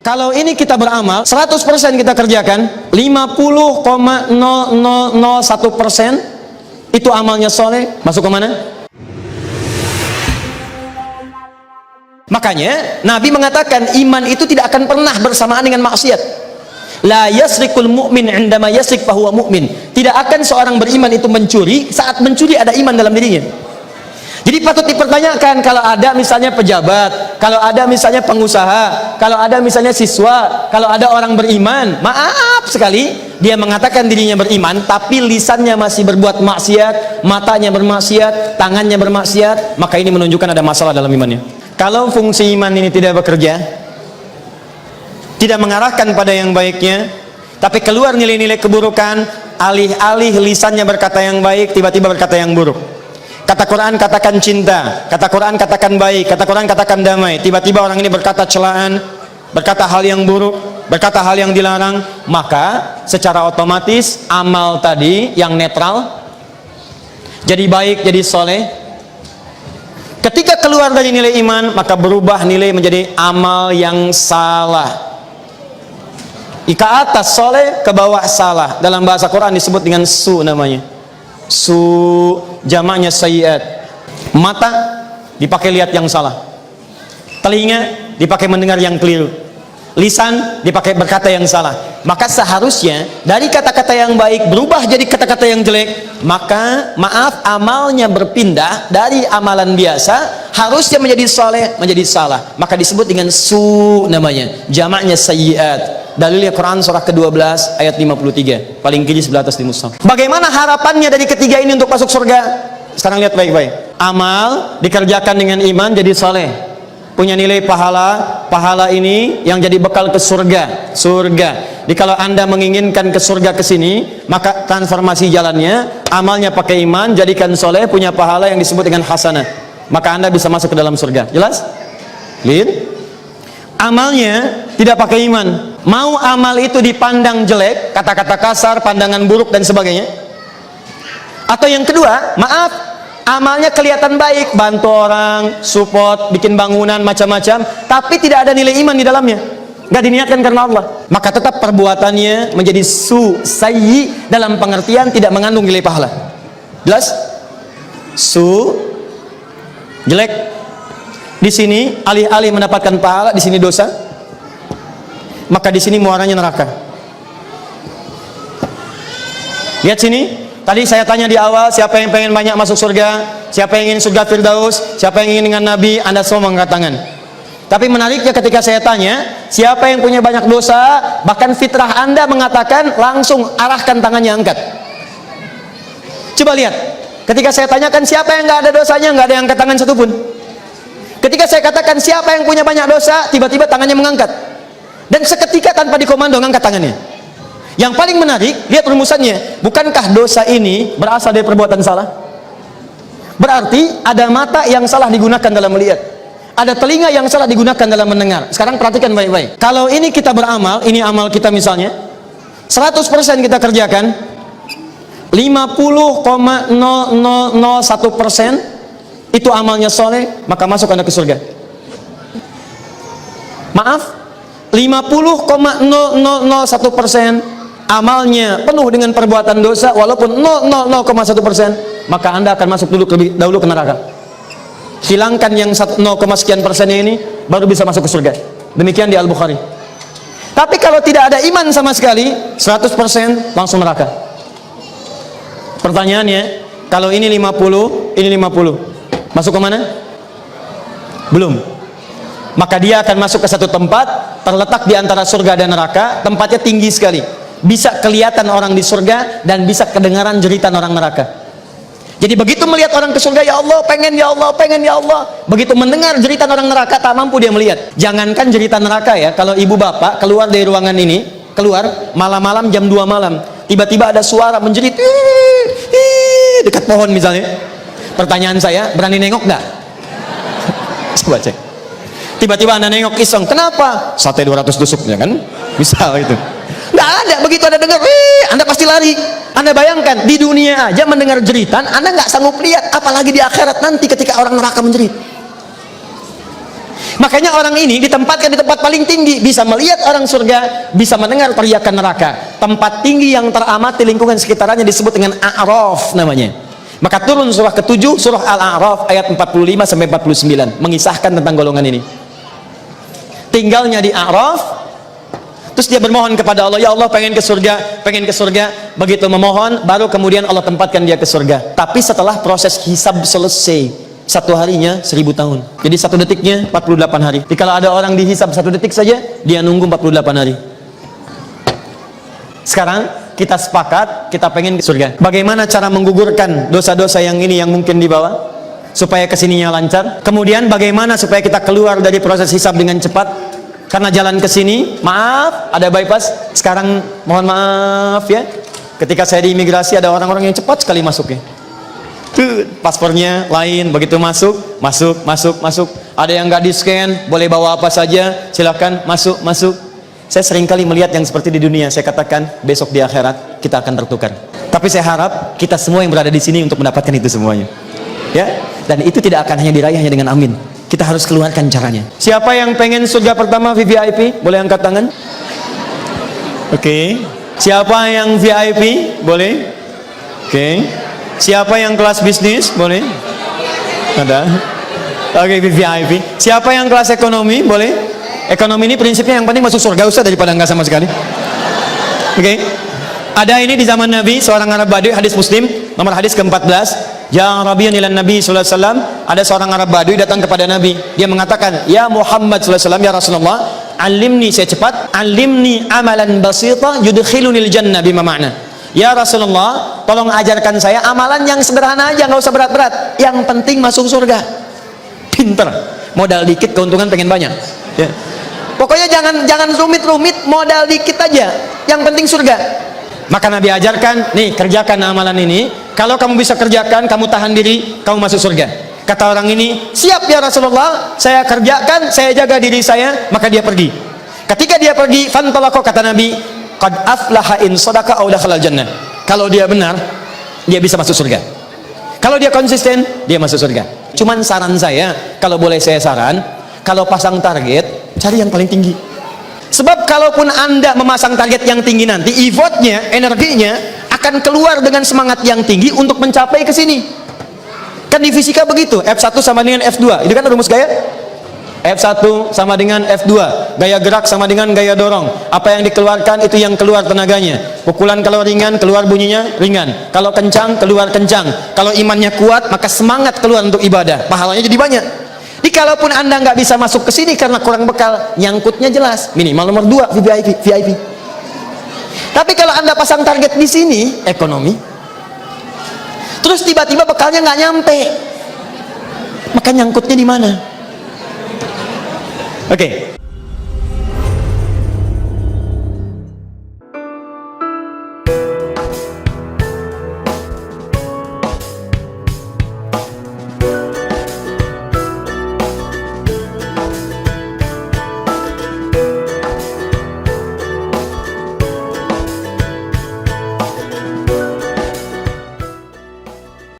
Kalau ini kita beramal, 100% kita kerjakan, 50,0001% itu amalnya soleh, masuk ke mana? Makanya Nabi mengatakan iman itu tidak akan pernah bersamaan dengan maksiat. La yasrikul mu'min indama yasrik fahuwa mu'min. Tidak akan seorang beriman itu mencuri, saat mencuri ada iman dalam dirinya. Jadi patut dipertanyakan, kalau ada misalnya pejabat, kalau ada misalnya pengusaha, kalau ada misalnya siswa, kalau ada orang beriman, maaf sekali, dia mengatakan dirinya beriman, tapi lisannya masih berbuat maksiat, matanya bermaksiat, tangannya bermaksiat, maka ini menunjukkan ada masalah dalam imannya. Kalau fungsi iman ini tidak bekerja, tidak mengarahkan pada yang baiknya, tapi keluar nilai-nilai keburukan, alih-alih lisannya berkata yang baik, tiba-tiba berkata yang buruk. Kata Quran katakan cinta, kata Quran katakan baik, kata Quran katakan damai, tiba-tiba orang ini berkata celaan, berkata hal yang buruk, berkata hal yang dilarang, maka secara otomatis amal tadi yang netral jadi baik, jadi soleh. Ketika keluar dari nilai iman, maka berubah nilai menjadi amal yang salah. Ke atas soleh, ke bawah salah. Dalam bahasa Quran disebut dengan su namanya. Su jamaknya sayyiat. Mata dipakai lihat yang salah, telinga dipakai mendengar yang keliru, lisan dipakai berkata yang salah. Maka seharusnya dari kata-kata yang baik berubah jadi kata-kata yang jelek. Maka maaf, amalnya berpindah dari amalan biasa harusnya menjadi soleh menjadi salah. Maka disebut dengan su namanya, jamaknya sayyiat. Dalilnya Quran surah ke-12 ayat 53, paling kiri sebelah atas di mushaf. Bagaimana harapannya dari ketiga ini untuk masuk surga? Sekarang lihat baik-baik. Amal dikerjakan dengan iman jadi soleh, punya nilai pahala. Pahala ini yang jadi bekal ke surga. Jadi kalau anda menginginkan ke surga ke sini, maka transformasi jalannya, amalnya pakai iman, jadikan soleh, punya pahala yang disebut dengan hasanah. Maka anda bisa masuk ke dalam surga. Jelas? Lihat. Amalnya tidak pakai iman, mau amal itu dipandang jelek, kata-kata kasar, pandangan buruk dan sebagainya. Atau yang kedua, maaf, amalnya kelihatan baik, bantu orang, support, bikin bangunan macam-macam, tapi tidak ada nilai iman di dalamnya, nggak diniatkan karena Allah, maka tetap perbuatannya menjadi sayyi dalam pengertian tidak mengandung nilai pahala. Jelas? Jelek. Di sini alih-alih mendapatkan pahala, di sini dosa, maka di sini muaranya neraka. Lihat sini, tadi saya tanya di awal, siapa yang pengen banyak masuk surga, siapa yang ingin surga Firdaus, siapa yang ingin dengan Nabi, anda semua mengangkat tangan. Tapi menariknya ketika saya tanya, siapa yang punya banyak dosa, bahkan fitrah anda mengatakan langsung arahkan tangannya, angkat. Coba lihat, ketika saya tanyakan siapa yang nggak ada dosanya, nggak ada yang angkat tangan satupun. Ketika saya katakan siapa yang punya banyak dosa, tiba-tiba tangannya mengangkat. Dan seketika tanpa dikomando ngangkat tangannya. Yang paling menarik, lihat rumusannya. Bukankah dosa ini berasal dari perbuatan salah? Berarti ada mata yang salah digunakan dalam melihat, ada telinga yang salah digunakan dalam mendengar. Sekarang perhatikan baik-baik. Kalau ini kita beramal, ini amal kita misalnya, 100% kita kerjakan, 50,0001% itu amalnya soleh, maka masuk anda ke surga. Maaf, 50,0001% amalnya penuh dengan perbuatan dosa, walaupun 0,01%, maka anda akan masuk lebih dahulu ke neraka. Hilangkan yang 0, sekian persennya ini, baru bisa masuk ke surga. Demikian di Al-Bukhari. Tapi kalau tidak ada iman sama sekali, 100% langsung neraka. Pertanyaannya, kalau ini 50, ini 50, masuk ke mana? Belum. Maka dia akan masuk ke satu tempat terletak di antara surga dan neraka. Tempatnya tinggi sekali, bisa kelihatan orang di surga dan bisa kedengaran jeritan orang neraka. Jadi begitu melihat orang ke surga, ya Allah, pengen ya Allah, pengen ya Allah. Begitu mendengar jeritan orang neraka, tak mampu dia melihat. Jangankan jeritan neraka ya, kalau ibu bapak keluar dari ruangan ini, keluar malam-malam jam 2 malam, tiba-tiba ada suara menjerit dekat pohon misalnya. Pertanyaan saya, berani nengok nggak? Coba cek. Tiba-tiba anda nengok iseng, kenapa? Sate 200 tusuk, ya kan? Misal itu. Nggak ada, begitu anda dengar, anda pasti lari. Anda bayangkan, di dunia aja mendengar jeritan, anda nggak sanggup lihat, apalagi di akhirat nanti ketika orang neraka menjerit. Makanya orang ini ditempatkan di tempat paling tinggi, bisa melihat orang surga, bisa mendengar teriakan neraka. Tempat tinggi yang teramat di lingkungan sekitarnya disebut dengan A'raf namanya. Maka turun surah ke-7, surah Al-A'raf ayat 45 sampai 49 mengisahkan tentang golongan ini. Tinggalnya di A'raf, terus dia bermohon kepada Allah, ya Allah pengen ke surga, pengen ke surga. Begitu memohon, baru kemudian Allah tempatkan dia ke surga. Tapi setelah proses hisab selesai, satu harinya 1000 tahun. Jadi satu detiknya 48 hari. Jadi kalau ada orang dihisab satu detik saja, dia nunggu 48 hari. Sekarang kita sepakat, kita pengen ke surga. Bagaimana cara menggugurkan dosa-dosa yang ini yang mungkin dibawa supaya kesininya lancar? Kemudian bagaimana supaya kita keluar dari proses hisab dengan cepat? Karena jalan ke sini, maaf, ada bypass. Sekarang mohon maaf ya. Ketika saya di imigrasi ada orang-orang yang cepat sekali masuknya. Paspornya lain, begitu masuk. Ada yang nggak di scan, boleh bawa apa saja, silakan masuk. Saya sering kali melihat yang seperti di dunia. Saya katakan besok di akhirat kita akan tertukar. Tapi saya harap kita semua yang berada di sini untuk mendapatkan itu semuanya. Ya, dan itu tidak akan hanya diraih hanya dengan amin. Kita harus keluarkan caranya. Siapa yang pengen surga pertama VIP? Boleh angkat tangan? Oke. Siapa yang VIP? Boleh? Oke. Siapa yang kelas bisnis? Boleh? Ada? Oke, VIP. Siapa yang kelas ekonomi? Boleh? Ekonomi ini prinsipnya yang penting masuk surga usah daripada enggak sama sekali. Oke. Ada ini di zaman Nabi, seorang Arab Badui, hadis Muslim, nomor hadis ke-14. Ya Rabiyan ilan Nabi sallallahu alaihi wasallam, ada seorang Arab Badui datang kepada Nabi. Dia mengatakan, "Ya Muhammad sallallahu alaihi wasallam, ya Rasulullah, alimni, saya cepat, alimni amalan basita yudkhilunil jannah bima ma'na." Ya Rasulullah, tolong ajarkan saya amalan yang sederhana aja, nggak usah berat-berat. Yang penting masuk surga. Pinter, modal dikit, keuntungan pengen banyak. Ya. Pokoknya jangan rumit-rumit, modal dikit aja. Yang penting surga. Maka Nabi ajarkan, nih kerjakan amalan ini. Kalau kamu bisa kerjakan, kamu tahan diri, kamu masuk surga. Kata orang ini, siap ya Rasulullah, saya kerjakan, saya jaga diri saya. Maka dia pergi. Ketika dia pergi, fantalaqo, kata Nabi, qad aflaha in sadaqa aw dakhala jannah. Kalau dia benar, dia bisa masuk surga. Kalau dia konsisten, dia masuk surga. Cuman saran saya, kalau boleh saya saran, kalau pasang target, cari yang paling tinggi. Sebab kalaupun Anda memasang target yang tinggi nanti, effortnya, energinya akan keluar dengan semangat yang tinggi untuk mencapai ke sini. Kan di fisika begitu, F1 sama dengan F2. Itu kan rumus gaya? F1 sama dengan F2. Gaya gerak sama dengan gaya dorong. Apa yang dikeluarkan itu yang keluar tenaganya. Pukulan kalau ringan, keluar bunyinya ringan. Kalau kencang, keluar kencang. Kalau imannya kuat, maka semangat keluar untuk ibadah. Pahalanya jadi banyak. Jadi kalaupun Anda nggak bisa masuk ke sini karena kurang bekal, nyangkutnya jelas. Minimal nomor 2 VIP. Tapi kalau Anda pasang target di sini, ekonomi, terus tiba-tiba bekalnya nggak nyampe, maka nyangkutnya di mana? Oke.